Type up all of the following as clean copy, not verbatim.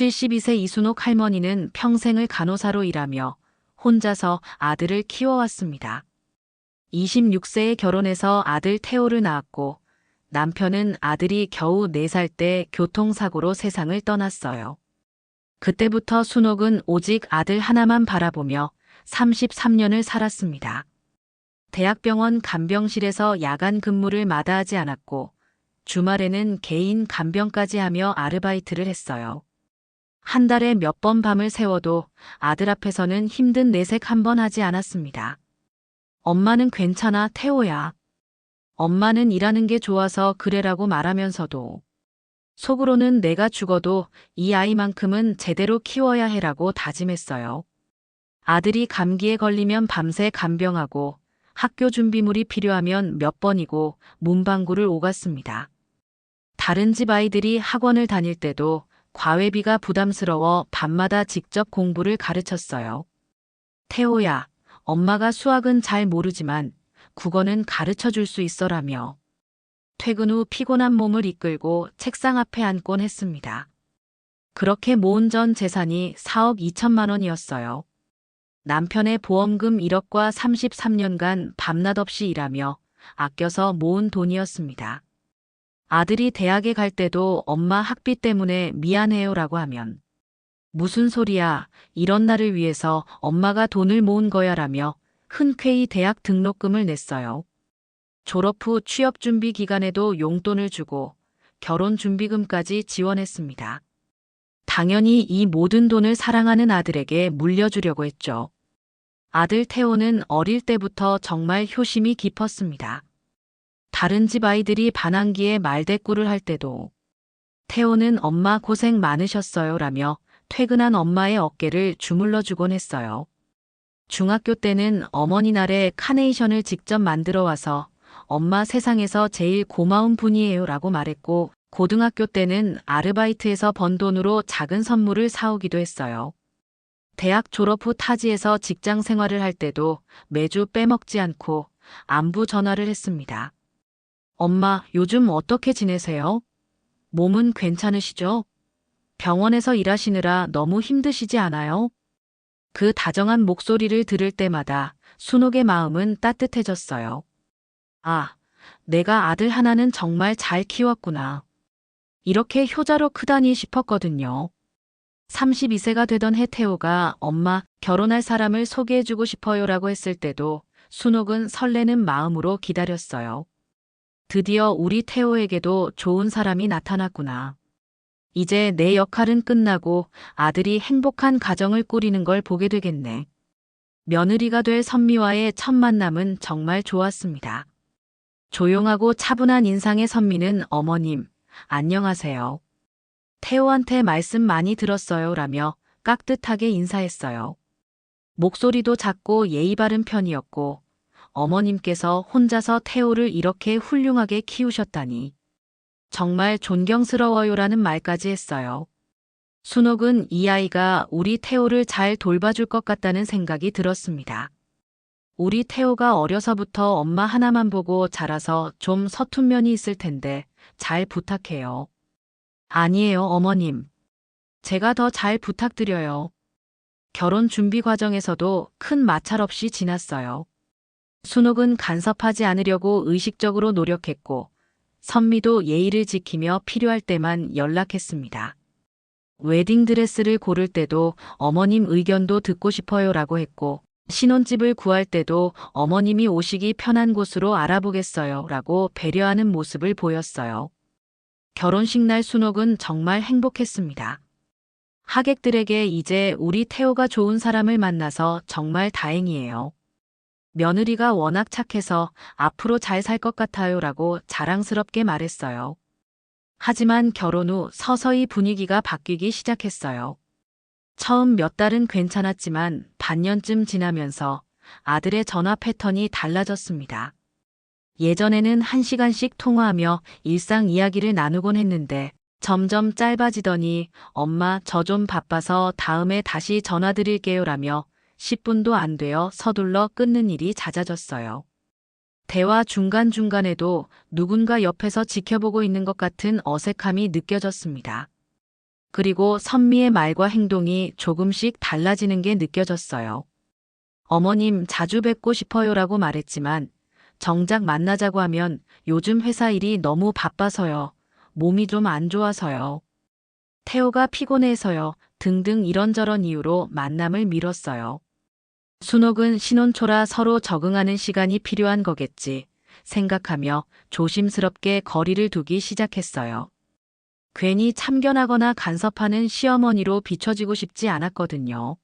72세 이순옥 할머니는 평생을 간호사로 일하며 혼자서 아들을 키워왔습니다. 26세에 결혼해서 아들 태호를 낳았고 남편은 아들이 겨우 4살 때 교통사고로 세상을 떠났어요. 그때부터 순옥은 오직 아들 하나만 바라보며 33년을 살았습니다. 대학병원 간병실에서 야간 근무를 마다하지 않았고 주말에는 개인 간병까지 하며 아르바이트를 했어요. 한 달에 몇 번 밤을 새워도 아들 앞에서는 힘든 내색 한 번 하지 않았습니다. 엄마는 괜찮아, 태호야. 엄마는 일하는 게 좋아서 그래라고 말하면서도 속으로는 내가 죽어도 이 아이만큼은 제대로 키워야 해라고 다짐했어요. 아들이 감기에 걸리면 밤새 간병하고 학교 준비물이 필요하면 몇 번이고 문방구를 오갔습니다. 다른 집 아이들이 학원을 다닐 때도 과외비가 부담스러워 밤마다 직접 공부를 가르쳤어요. 태호야, 엄마가 수학은 잘 모르지만 국어는 가르쳐 줄 수 있어라며 퇴근 후 피곤한 몸을 이끌고 책상 앞에 앉곤 했습니다. 그렇게 모은 전 재산이 4억 2천만 원이었어요. 남편의 보험금 1억과 33년간 밤낮 없이 일하며 아껴서 모은 돈이었습니다. 아들이 대학에 갈 때도 엄마 학비 때문에 미안해요라고 하면 무슨 소리야, 이런 날을 위해서 엄마가 돈을 모은 거야라며 흔쾌히 대학 등록금을 냈어요. 졸업 후 취업 준비 기간에도 용돈을 주고 결혼 준비금까지 지원했습니다. 당연히 이 모든 돈을 사랑하는 아들에게 물려주려고 했죠. 아들 태호는 어릴 때부터 정말 효심이 깊었습니다. 다른 집 아이들이 반항기에 말대꾸를 할 때도 태호는 엄마 고생 많으셨어요 라며 퇴근한 엄마의 어깨를 주물러 주곤 했어요. 중학교 때는 어머니 날에 카네이션을 직접 만들어 와서 엄마 세상에서 제일 고마운 분이에요 라고 말했고 고등학교 때는 아르바이트에서 번 돈으로 작은 선물을 사오기도 했어요. 대학 졸업 후 타지에서 직장 생활을 할 때도 매주 빼먹지 않고 안부 전화를 했습니다. 엄마, 요즘 어떻게 지내세요? 몸은 괜찮으시죠? 병원에서 일하시느라 너무 힘드시지 않아요? 그 다정한 목소리를 들을 때마다 순옥의 마음은 따뜻해졌어요. 아, 내가 아들 하나는 정말 잘 키웠구나. 이렇게 효자로 크다니 싶었거든요. 32세가 되던 해 태호가 엄마 결혼할 사람을 소개해주고 싶어요라고 했을 때도 순옥은 설레는 마음으로 기다렸어요. 드디어 우리 태호에게도 좋은 사람이 나타났구나. 이제 내 역할은 끝나고 아들이 행복한 가정을 꾸리는 걸 보게 되겠네. 며느리가 될 선미와의 첫 만남은 정말 좋았습니다. 조용하고 차분한 인상의 선미는 어머님, 안녕하세요. 태호한테 말씀 많이 들었어요 라며 깍듯하게 인사했어요. 목소리도 작고 예의 바른 편이었고 어머님께서 혼자서 태호를 이렇게 훌륭하게 키우셨다니 정말 존경스러워요라는 말까지 했어요. 순옥은 이 아이가 우리 태호를 잘 돌봐줄 것 같다는 생각이 들었습니다. 우리 태호가 어려서부터 엄마 하나만 보고 자라서 좀 서툰 면이 있을 텐데 잘 부탁해요. 아니에요, 어머님. 제가 더 잘 부탁드려요. 결혼 준비 과정에서도 큰 마찰 없이 지났어요. 순옥은 간섭하지 않으려고 의식적으로 노력했고 선미도 예의를 지키며 필요할 때만 연락했습니다. 웨딩드레스를 고를 때도 어머님 의견도 듣고 싶어요라고 했고 신혼집을 구할 때도 어머님이 오시기 편한 곳으로 알아보겠어요 라고 배려하는 모습을 보였어요. 결혼식 날 순옥은 정말 행복했습니다. 하객들에게 이제 우리 태호가 좋은 사람을 만나서 정말 다행이에요. 며느리가 워낙 착해서 앞으로 잘 살 것 같아요 라고 자랑스럽게 말했어요. 하지만 결혼 후 서서히 분위기가 바뀌기 시작했어요. 처음 몇 달은 괜찮았지만 반년쯤 지나면서 아들의 전화 패턴이 달라졌습니다. 예전에는 1시간씩 통화하며 일상 이야기를 나누곤 했는데 점점 짧아지더니 엄마 저 좀 바빠서 다음에 다시 전화드릴게요 라며 10분도 안 되어 서둘러 끊는 일이 잦아졌어요. 대화 중간중간에도 누군가 옆에서 지켜보고 있는 것 같은 어색함이 느껴졌습니다. 그리고 선미의 말과 행동이 조금씩 달라지는 게 느껴졌어요. 어머님 자주 뵙고 싶어요라고 말했지만 정작 만나자고 하면 요즘 회사 일이 너무 바빠서요. 몸이 좀 안 좋아서요. 태호가 피곤해서요. 등등 이런저런 이유로 만남을 미뤘어요. 순옥은 신혼초라 서로 적응하는 시간이 필요한 거겠지 생각하며 조심스럽게 거리를 두기 시작했어요. 괜히 참견하거나 간섭하는 시어머니로 비춰지고 싶지 않았거든요.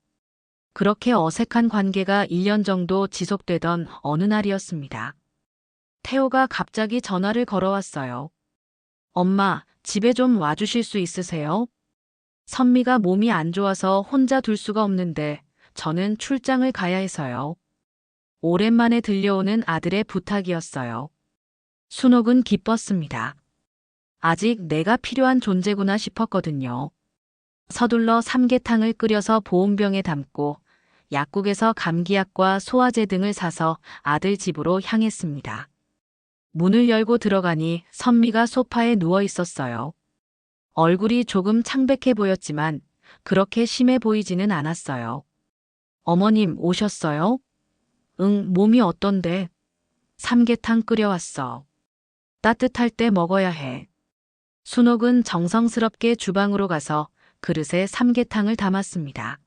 그렇게 어색한 관계가 1년 정도 지속되던 어느 날이었습니다. 태호가 갑자기 전화를 걸어왔어요. 엄마, 집에 좀 와주실 수 있으세요? 선미가 몸이 안 좋아서 혼자 둘 수가 없는데 저는 출장을 가야 해서요. 오랜만에 들려오는 아들의 부탁이었어요. 순옥은 기뻤습니다. 아직 내가 필요한 존재구나 싶었거든요. 서둘러 삼계탕을 끓여서 보온병에 담고 약국에서 감기약과 소화제 등을 사서 아들 집으로 향했습니다. 문을 열고 들어가니 선미가 소파에 누워 있었어요. 얼굴이 조금 창백해 보였지만 그렇게 심해 보이지는 않았어요. 어머님 오셨어요? 응, 몸이 어떤데? 삼계탕 끓여왔어. 따뜻할 때 먹어야 해. 순옥은 정성스럽게 주방으로 가서 그릇에 삼계탕을 담았습니다.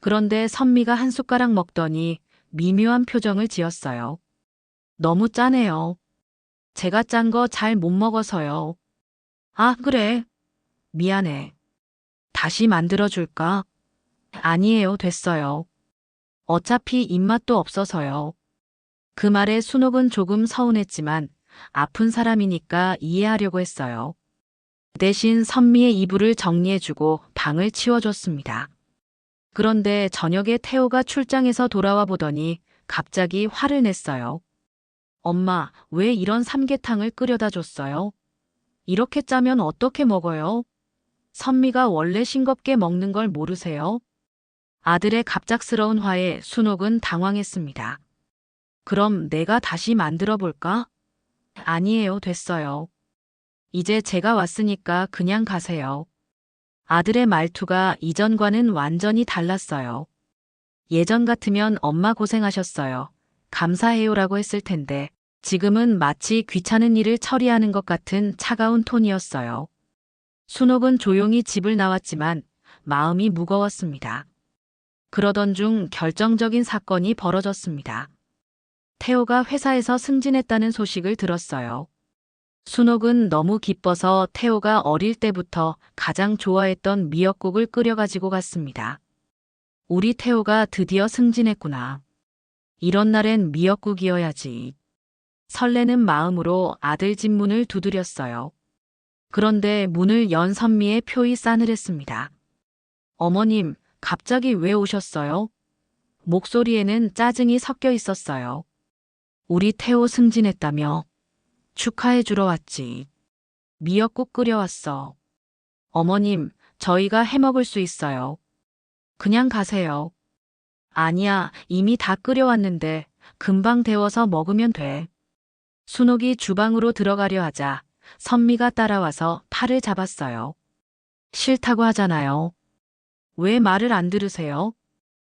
그런데 선미가 한 숟가락 먹더니 미묘한 표정을 지었어요. 너무 짜네요. 제가 짠 거 잘 못 먹어서요. 아, 그래. 미안해. 다시 만들어줄까? 아니에요, 됐어요. 어차피 입맛도 없어서요. 그 말에 순옥은 조금 서운했지만 아픈 사람이니까 이해하려고 했어요. 대신 선미의 이불을 정리해주고 방을 치워줬습니다. 그런데 저녁에 태호가 출장에서 돌아와 보더니 갑자기 화를 냈어요. 엄마, 왜 이런 삼계탕을 끓여다 줬어요? 이렇게 짜면 어떻게 먹어요? 선미가 원래 싱겁게 먹는 걸 모르세요? 아들의 갑작스러운 화에 순옥은 당황했습니다. 그럼 내가 다시 만들어 볼까? 아니에요, 됐어요. 이제 제가 왔으니까 그냥 가세요. 아들의 말투가 이전과는 완전히 달랐어요. 예전 같으면 엄마 고생하셨어요. 감사해요라고 했을 텐데 지금은 마치 귀찮은 일을 처리하는 것 같은 차가운 톤이었어요. 순옥은 조용히 집을 나왔지만 마음이 무거웠습니다. 그러던 중 결정적인 사건이 벌어졌습니다. 태호가 회사에서 승진했다는 소식을 들었어요. 순옥은 너무 기뻐서 태호가 어릴 때부터 가장 좋아했던 미역국을 끓여가지고 갔습니다. 우리 태호가 드디어 승진했구나. 이런 날엔 미역국이어야지. 설레는 마음으로 아들 집 문을 두드렸어요. 그런데 문을 연 선미의 표이 싸늘했습니다. 어머님, 갑자기 왜 오셨어요? 목소리에는 짜증이 섞여 있었어요. 우리 태호 승진했다며. 축하해 주러 왔지. 미역국 끓여왔어. 어머님, 저희가 해먹을 수 있어요. 그냥 가세요. 아니야, 이미 다 끓여왔는데 금방 데워서 먹으면 돼. 순옥이 주방으로 들어가려 하자 선미가 따라와서 팔을 잡았어요. 싫다고 하잖아요. 왜 말을 안 들으세요?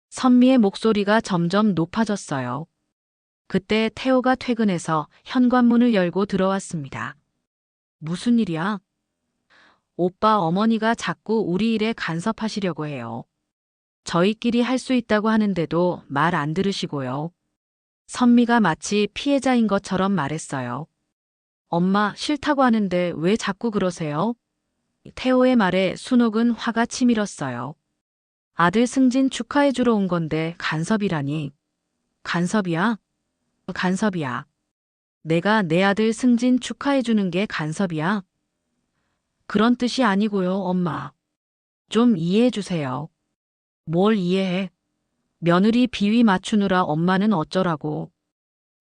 선미의 목소리가 점점 높아졌어요. 그때 태호가 퇴근해서 현관문을 열고 들어왔습니다. 무슨 일이야? 오빠 어머니가 자꾸 우리 일에 간섭하시려고 해요. 저희끼리 할 수 있다고 하는데도 말 안 들으시고요. 선미가 마치 피해자인 것처럼 말했어요. 엄마, 싫다고 하는데 왜 자꾸 그러세요? 태호의 말에 순옥은 화가 치밀었어요. 아들 승진 축하해주러 온 건데 간섭이라니. 간섭이야? 간섭이야. 내가 내 아들 승진 축하해주는 게 간섭이야? 그런 뜻이 아니고요, 엄마. 좀 이해해주세요. 뭘 이해해? 며느리 비위 맞추느라 엄마는 어쩌라고.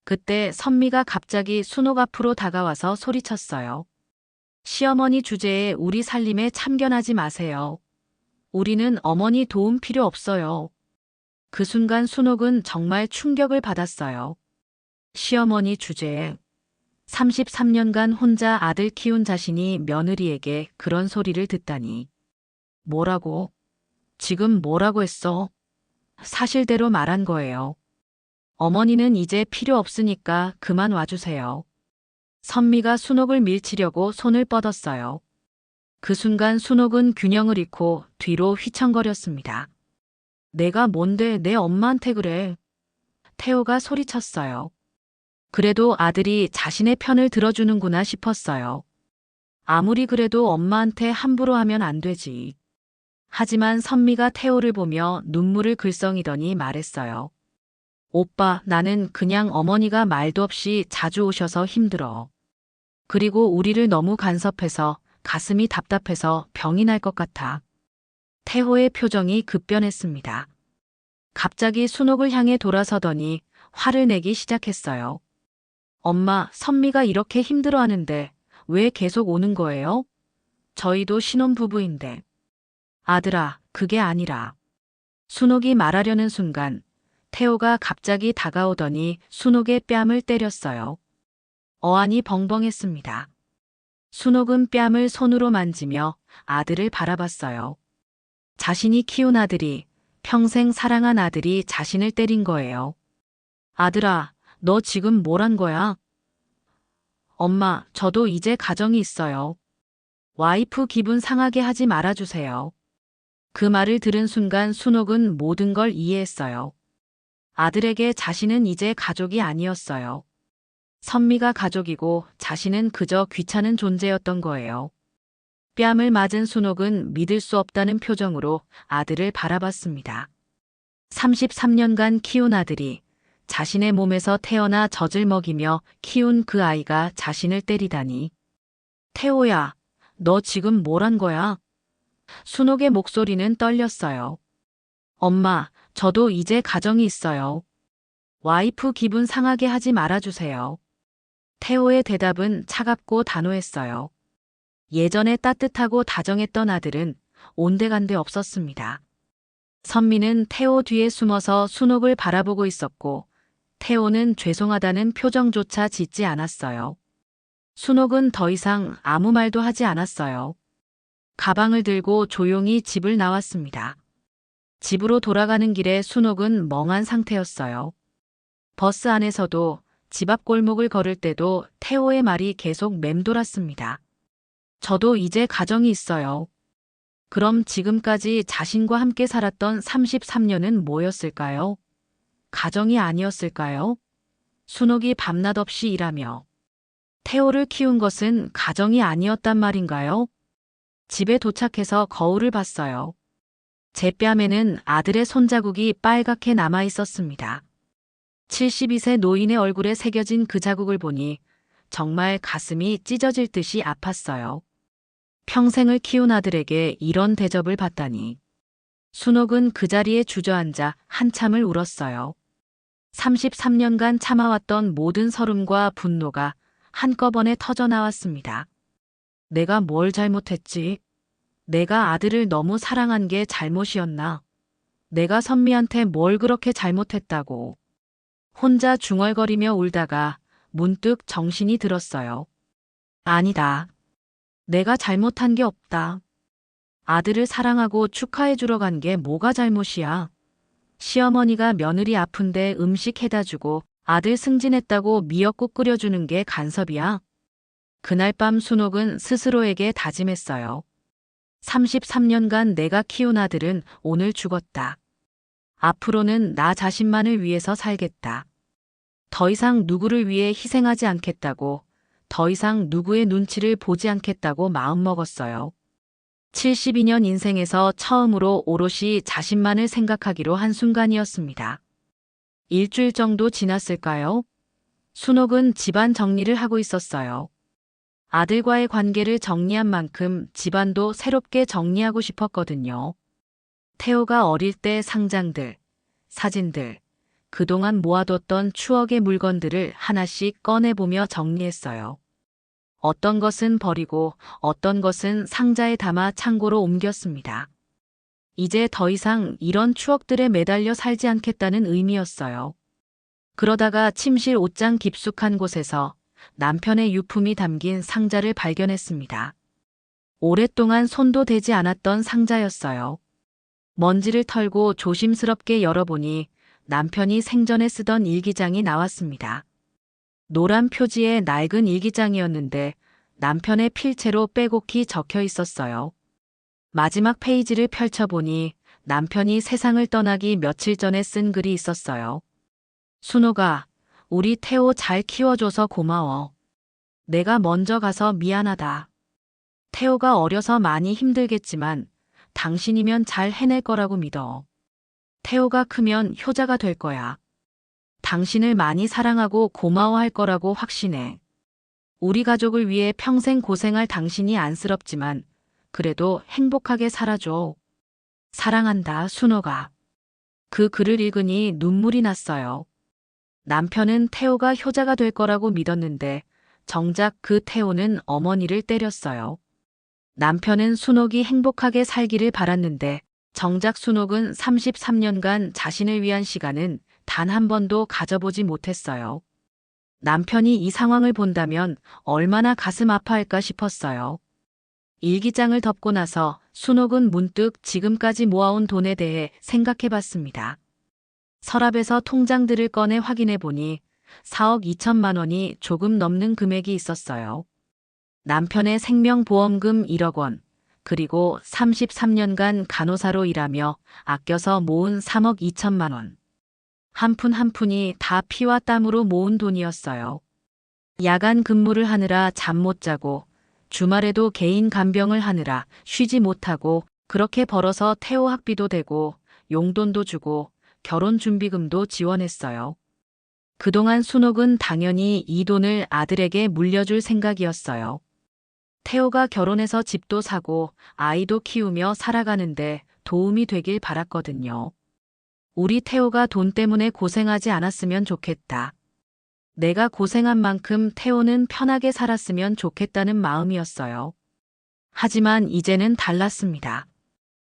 그때 선미가 갑자기 순옥 앞으로 다가와서 소리쳤어요. 시어머니 주제에 우리 살림에 참견하지 마세요. 우리는 어머니 도움 필요 없어요. 그 순간 순옥은 정말 충격을 받았어요. 시어머니 주제에 33년간 혼자 아들 키운 자신이 며느리에게 그런 소리를 듣다니. 뭐라고? 지금 뭐라고 했어? 사실대로 말한 거예요. 어머니는 이제 필요 없으니까 그만 와주세요. 선미가 순옥을 밀치려고 손을 뻗었어요. 그 순간 순옥은 균형을 잃고 뒤로 휘청거렸습니다. 내가 뭔데 내 엄마한테 그래? 태호가 소리쳤어요. 그래도 아들이 자신의 편을 들어주는구나 싶었어요. 아무리 그래도 엄마한테 함부로 하면 안 되지. 하지만 선미가 태호를 보며 눈물을 글썽이더니 말했어요. 오빠, 나는 그냥 어머니가 말도 없이 자주 오셔서 힘들어. 그리고 우리를 너무 간섭해서 가슴이 답답해서 병이 날 것 같아. 태호의 표정이 급변했습니다. 갑자기 순옥을 향해 돌아서더니 화를 내기 시작했어요. 엄마, 선미가 이렇게 힘들어하는데 왜 계속 오는 거예요? 저희도 신혼부부인데. 아들아, 그게 아니라. 순옥이 말하려는 순간 태호가 갑자기 다가오더니 순옥의 뺨을 때렸어요. 어안이 벙벙했습니다. 순옥은 뺨을 손으로 만지며 아들을 바라봤어요. 자신이 키운 아들이, 평생 사랑한 아들이 자신을 때린 거예요. 아들아, 너 지금 뭘 한 거야? 엄마, 저도 이제 가정이 있어요. 와이프 기분 상하게 하지 말아주세요. 그 말을 들은 순간 순옥은 모든 걸 이해했어요. 아들에게 자신은 이제 가족이 아니었어요. 선미가 가족이고 자신은 그저 귀찮은 존재였던 거예요. 뺨을 맞은 순옥은 믿을 수 없다는 표정으로 아들을 바라봤습니다. 33년간 키운 아들이 자신의 몸에서 태어나 젖을 먹이며 키운 그 아이가 자신을 때리다니. 태호야, 너 지금 뭘 한 거야? 순옥의 목소리는 떨렸어요. 엄마, 저도 이제 가정이 있어요. 와이프 기분 상하게 하지 말아주세요. 태호의 대답은 차갑고 단호했어요. 예전에 따뜻하고 다정했던 아들은 온데간데 없었습니다. 선미는 태호 뒤에 숨어서 순옥을 바라보고 있었고 태호는 죄송하다는 표정조차 짓지 않았어요. 순옥은 더 이상 아무 말도 하지 않았어요. 가방을 들고 조용히 집을 나왔습니다. 집으로 돌아가는 길에 순옥은 멍한 상태였어요. 버스 안에서도 집 앞 골목을 걸을 때도 태호의 말이 계속 맴돌았습니다. 저도 이제 가정이 있어요. 그럼 지금까지 자신과 함께 살았던 33년은 뭐였을까요? 가정이 아니었을까요? 순옥이 밤낮 없이 일하며 태호를 키운 것은 가정이 아니었단 말인가요? 집에 도착해서 거울을 봤어요. 제 뺨에는 아들의 손자국이 빨갛게 남아 있었습니다. 72세 노인의 얼굴에 새겨진 그 자국을 보니 정말 가슴이 찢어질 듯이 아팠어요. 평생을 키운 아들에게 이런 대접을 받다니. 순옥은 그 자리에 주저앉아 한참을 울었어요. 33년간 참아왔던 모든 서름과 분노가 한꺼번에 터져나왔습니다. 내가 뭘 잘못했지? 내가 아들을 너무 사랑한 게 잘못이었나? 내가 선미한테 뭘 그렇게 잘못했다고. 혼자 중얼거리며 울다가 문득 정신이 들었어요. 아니다. 내가 잘못한 게 없다. 아들을 사랑하고 축하해주러 간 게 뭐가 잘못이야. 시어머니가 며느리 아픈데 음식 해다 주고 아들 승진했다고 미역국 끓여주는 게 간섭이야. 그날 밤 순옥은 스스로에게 다짐했어요. 33년간 내가 키운 아들은 오늘 죽었다. 앞으로는 나 자신만을 위해서 살겠다. 더 이상 누구를 위해 희생하지 않겠다고, 더 이상 누구의 눈치를 보지 않겠다고 마음먹었어요. 72년 인생에서 처음으로 오롯이 자신만을 생각하기로 한 순간이었습니다. 일주일 정도 지났을까요? 순옥은 집안 정리를 하고 있었어요. 아들과의 관계를 정리한 만큼 집안도 새롭게 정리하고 싶었거든요. 태호가 어릴 때 상장들, 사진들, 그동안 모아뒀던 추억의 물건들을 하나씩 꺼내보며 정리했어요. 어떤 것은 버리고 어떤 것은 상자에 담아 창고로 옮겼습니다. 이제 더 이상 이런 추억들에 매달려 살지 않겠다는 의미였어요. 그러다가 침실 옷장 깊숙한 곳에서 남편의 유품이 담긴 상자를 발견했습니다. 오랫동안 손도 대지 않았던 상자였어요. 먼지를 털고 조심스럽게 열어보니 남편이 생전에 쓰던 일기장이 나왔습니다. 노란 표지의 낡은 일기장이었는데 남편의 필체로 빼곡히 적혀 있었어요. 마지막 페이지를 펼쳐보니 남편이 세상을 떠나기 며칠 전에 쓴 글이 있었어요. 순호가, 우리 태호 잘 키워줘서 고마워. 내가 먼저 가서 미안하다. 태호가 어려서 많이 힘들겠지만 당신이면 잘 해낼 거라고 믿어. 태호가 크면 효자가 될 거야. 당신을 많이 사랑하고 고마워할 거라고 확신해. 우리 가족을 위해 평생 고생할 당신이 안쓰럽지만 그래도 행복하게 살아줘. 사랑한다, 순호가. 그 글을 읽으니 눈물이 났어요. 남편은 태호가 효자가 될 거라고 믿었는데 정작 그 태호는 어머니를 때렸어요. 남편은 순옥이 행복하게 살기를 바랐는데 정작 순옥은 33년간 자신을 위한 시간은 단 한 번도 가져보지 못했어요. 남편이 이 상황을 본다면 얼마나 가슴 아파할까 싶었어요. 일기장을 덮고 나서 순옥은 문득 지금까지 모아온 돈에 대해 생각해 봤습니다. 서랍에서 통장들을 꺼내 확인해 보니 4억 2천만 원이 조금 넘는 금액이 있었어요. 남편의 생명보험금 1억 원, 그리고 33년간 간호사로 일하며 아껴서 모은 3억 2천만 원. 한 푼 한 푼이 다 피와 땀으로 모은 돈이었어요. 야간 근무를 하느라 잠 못 자고 주말에도 개인 간병을 하느라 쉬지 못하고 그렇게 벌어서 태호 학비도 대고 용돈도 주고 결혼 준비금도 지원했어요. 그동안 순옥은 당연히 이 돈을 아들에게 물려줄 생각이었어요. 태호가 결혼해서 집도 사고 아이도 키우며 살아가는데 도움이 되길 바랐거든요. 우리 태호가 돈 때문에 고생하지 않았으면 좋겠다. 내가 고생한 만큼 태호는 편하게 살았으면 좋겠다는 마음이었어요. 하지만 이제는 달랐습니다.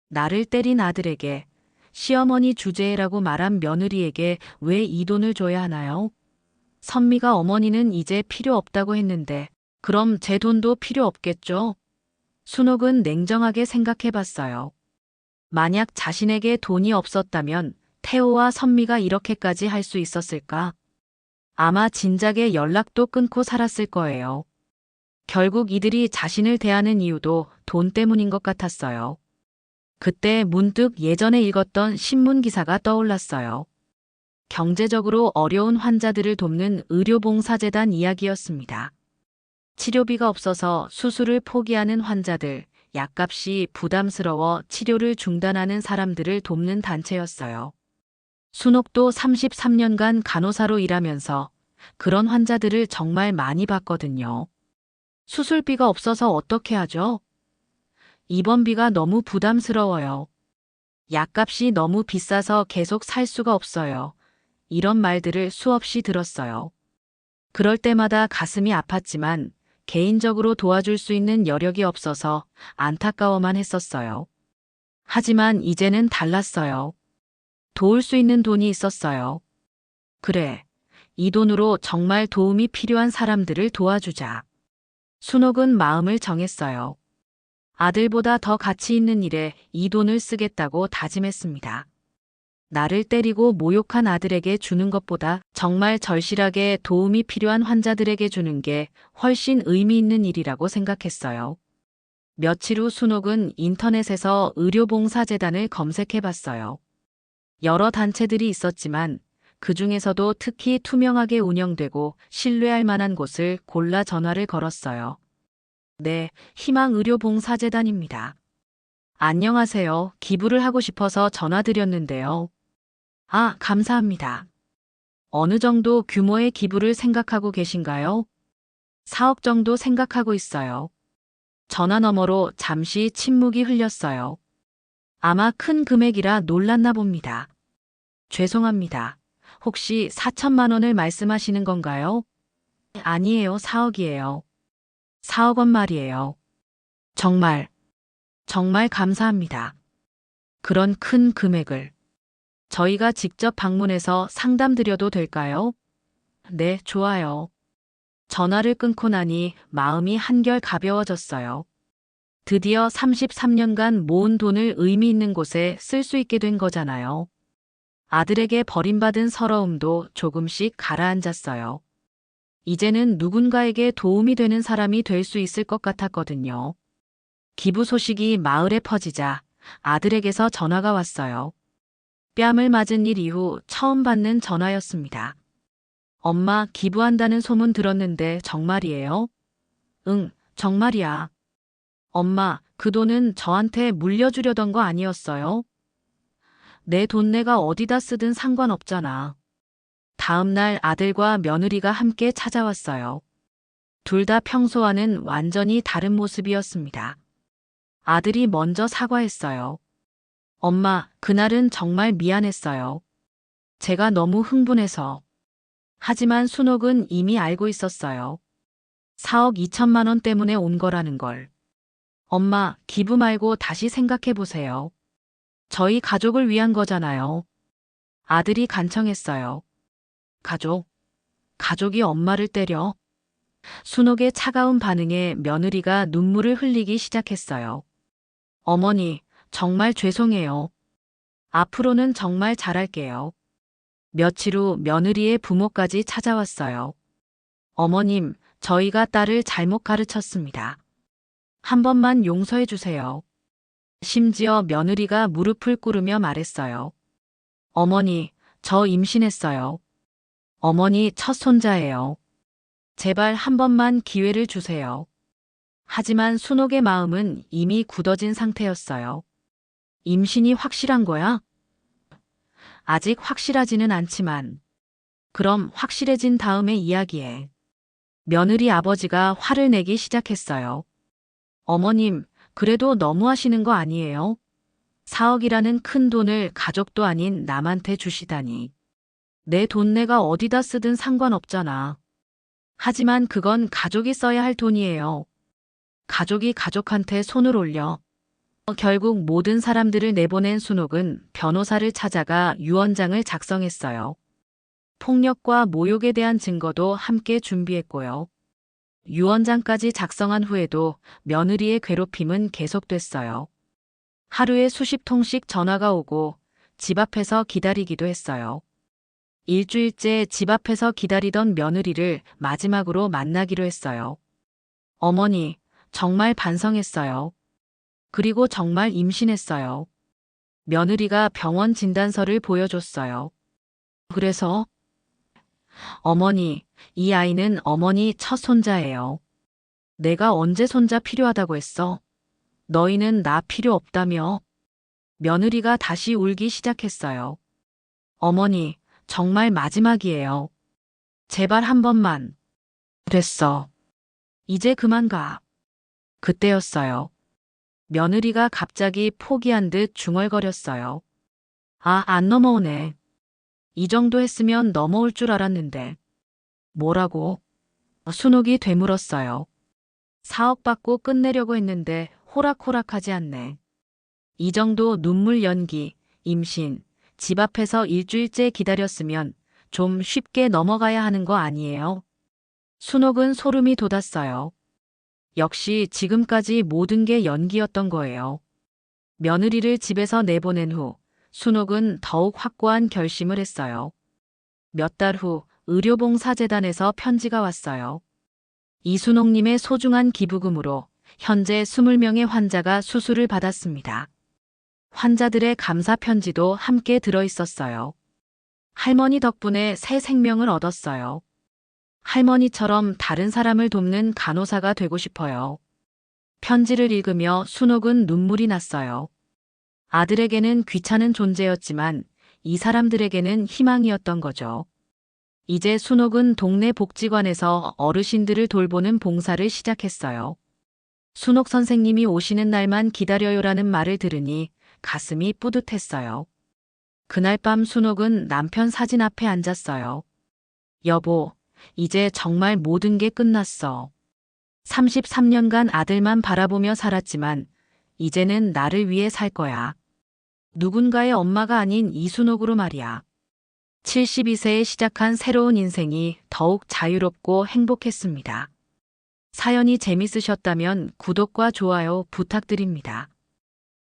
나를 때린 아들에게, 시어머니 주제라고 말한 며느리에게 왜 이 돈을 줘야 하나요? 선미가 어머니는 이제 필요 없다고 했는데 그럼 제 돈도 필요 없겠죠? 순옥은 냉정하게 생각해 봤어요. 만약 자신에게 돈이 없었다면 태호와 선미가 이렇게까지 할 수 있었을까? 아마 진작에 연락도 끊고 살았을 거예요. 결국 이들이 자신을 대하는 이유도 돈 때문인 것 같았어요. 그때 문득 예전에 읽었던 신문 기사가 떠올랐어요. 경제적으로 어려운 환자들을 돕는 의료봉사재단 이야기였습니다. 치료비가 없어서 수술을 포기하는 환자들, 약값이 부담스러워 치료를 중단하는 사람들을 돕는 단체였어요. 순옥도 33년간 간호사로 일하면서 그런 환자들을 정말 많이 봤거든요. 수술비가 없어서 어떻게 하죠? 입원비가 너무 부담스러워요. 약값이 너무 비싸서 계속 살 수가 없어요. 이런 말들을 수없이 들었어요. 그럴 때마다 가슴이 아팠지만 개인적으로 도와줄 수 있는 여력이 없어서 안타까워만 했었어요. 하지만 이제는 달랐어요. 도울 수 있는 돈이 있었어요. 그래, 이 돈으로 정말 도움이 필요한 사람들을 도와주자. 순옥은 마음을 정했어요. 아들보다 더 가치 있는 일에 이 돈을 쓰겠다고 다짐했습니다. 나를 때리고 모욕한 아들에게 주는 것보다 정말 절실하게 도움이 필요한 환자들에게 주는 게 훨씬 의미 있는 일이라고 생각했어요. 며칠 후 순옥은 인터넷에서 의료봉사재단을 검색해 봤어요. 여러 단체들이 있었지만 그 중에서도 특히 투명하게 운영되고 신뢰할 만한 곳을 골라 전화를 걸었어요. 네, 희망의료봉사재단입니다. 안녕하세요. 기부를 하고 싶어서 전화드렸는데요. 아, 감사합니다. 어느 정도 규모의 기부를 생각하고 계신가요? 4억 정도 생각하고 있어요. 전화 너머로 잠시 침묵이 흘렸어요. 아마 큰 금액이라 놀랐나 봅니다. 죄송합니다. 혹시 4천만 원을 말씀하시는 건가요? 아니에요, 4억이에요. 4억 원 말이에요. 정말 감사합니다. 그런 큰 금액을 저희가 직접 방문해서 상담드려도 될까요? 네, 좋아요. 전화를 끊고 나니 마음이 한결 가벼워졌어요. 드디어 33년간 모은 돈을 의미 있는 곳에 쓸 수 있게 된 거잖아요. 아들에게 버림받은 서러움도 조금씩 가라앉았어요. 이제는 누군가에게 도움이 되는 사람이 될 수 있을 것 같았거든요. 기부 소식이 마을에 퍼지자 아들에게서 전화가 왔어요. 뺨을 맞은 일 이후 처음 받는 전화였습니다. 엄마, 기부한다는 소문 들었는데 정말이에요? 응, 정말이야. 엄마, 그 돈은 저한테 물려주려던 거 아니었어요? 내 돈 내가 어디다 쓰든 상관없잖아. 다음 날 아들과 며느리가 함께 찾아왔어요. 둘 다 평소와는 완전히 다른 모습이었습니다. 아들이 먼저 사과했어요. 엄마, 그날은 정말 미안했어요. 제가 너무 흥분해서. 하지만 순옥은 이미 알고 있었어요. 4억 2천만 원 때문에 온 거라는 걸. 엄마, 기부 말고 다시 생각해 보세요. 저희 가족을 위한 거잖아요. 아들이 간청했어요. 가족? 가족이 엄마를 때려? 순옥의 차가운 반응에 며느리가 눈물을 흘리기 시작했어요. 어머니, 정말 죄송해요. 앞으로는 정말 잘할게요. 며칠 후 며느리의 부모까지 찾아왔어요. 어머님, 저희가 딸을 잘못 가르쳤습니다. 한 번만 용서해 주세요. 심지어 며느리가 무릎을 꿇으며 말했어요. 어머니, 저 임신했어요. 어머니 첫 손자예요. 제발 한 번만 기회를 주세요. 하지만 순옥의 마음은 이미 굳어진 상태였어요. 임신이 확실한 거야? 아직 확실하지는 않지만. 그럼 확실해진 다음의 이야기에. 며느리 아버지가 화를 내기 시작했어요. 어머님, 그래도 너무하시는 거 아니에요? 4억이라는 큰 돈을 가족도 아닌 남한테 주시다니. 내 돈 내가 어디다 쓰든 상관없잖아. 하지만 그건 가족이 써야 할 돈이에요. 가족이 가족한테 손을 올려. 결국 모든 사람들을 내보낸 순옥은 변호사를 찾아가 유언장을 작성했어요. 폭력과 모욕에 대한 증거도 함께 준비했고요. 유언장까지 작성한 후에도 며느리의 괴롭힘은 계속됐어요. 하루에 수십 통씩 전화가 오고 집 앞에서 기다리기도 했어요. 일주일째 집 앞에서 기다리던 며느리를 마지막으로 만나기로 했어요. 어머니, 정말 반성했어요. 그리고 정말 임신했어요. 며느리가 병원 진단서를 보여줬어요. 그래서 어머니, 이 아이는 어머니 첫 손자예요. 내가 언제 손자 필요하다고 했어? 너희는 나 필요 없다며? 며느리가 다시 울기 시작했어요. 어머니, 정말 마지막이에요. 제발 한 번만. 됐어. 이제 그만 가. 그때였어요. 며느리가 갑자기 포기한 듯 중얼거렸어요. 아, 안 넘어오네. 이 정도 했으면 넘어올 줄 알았는데. 뭐라고? 순옥이 되물었어요. 4억 받고 끝내려고 했는데 호락호락하지 않네. 이 정도 눈물 연기, 임신, 집 앞에서 일주일째 기다렸으면 좀 쉽게 넘어가야 하는 거 아니에요? 순옥은 소름이 돋았어요. 역시 지금까지 모든 게 연기였던 거예요. 며느리를 집에서 내보낸 후 순옥은 더욱 확고한 결심을 했어요. 몇 달 후 의료봉사재단에서 편지가 왔어요. 이순옥님의 소중한 기부금으로 현재 20명의 환자가 수술을 받았습니다. 환자들의 감사 편지도 함께 들어있었어요. 할머니 덕분에 새 생명을 얻었어요. 할머니처럼 다른 사람을 돕는 간호사가 되고 싶어요. 편지를 읽으며 순옥은 눈물이 났어요. 아들에게는 귀찮은 존재였지만 이 사람들에게는 희망이었던 거죠. 이제 순옥은 동네 복지관에서 어르신들을 돌보는 봉사를 시작했어요. 순옥 선생님이 오시는 날만 기다려요라는 말을 들으니 가슴이 뿌듯했어요. 그날 밤 순옥은 남편 사진 앞에 앉았어요. 여보, 이제 정말 모든 게 끝났어. 33년간 아들만 바라보며 살았지만 이제는 나를 위해 살 거야. 누군가의 엄마가 아닌 이순옥으로 말이야. 72세에 시작한 새로운 인생이 더욱 자유롭고 행복했습니다. 사연이 재밌으셨다면 구독과 좋아요 부탁드립니다.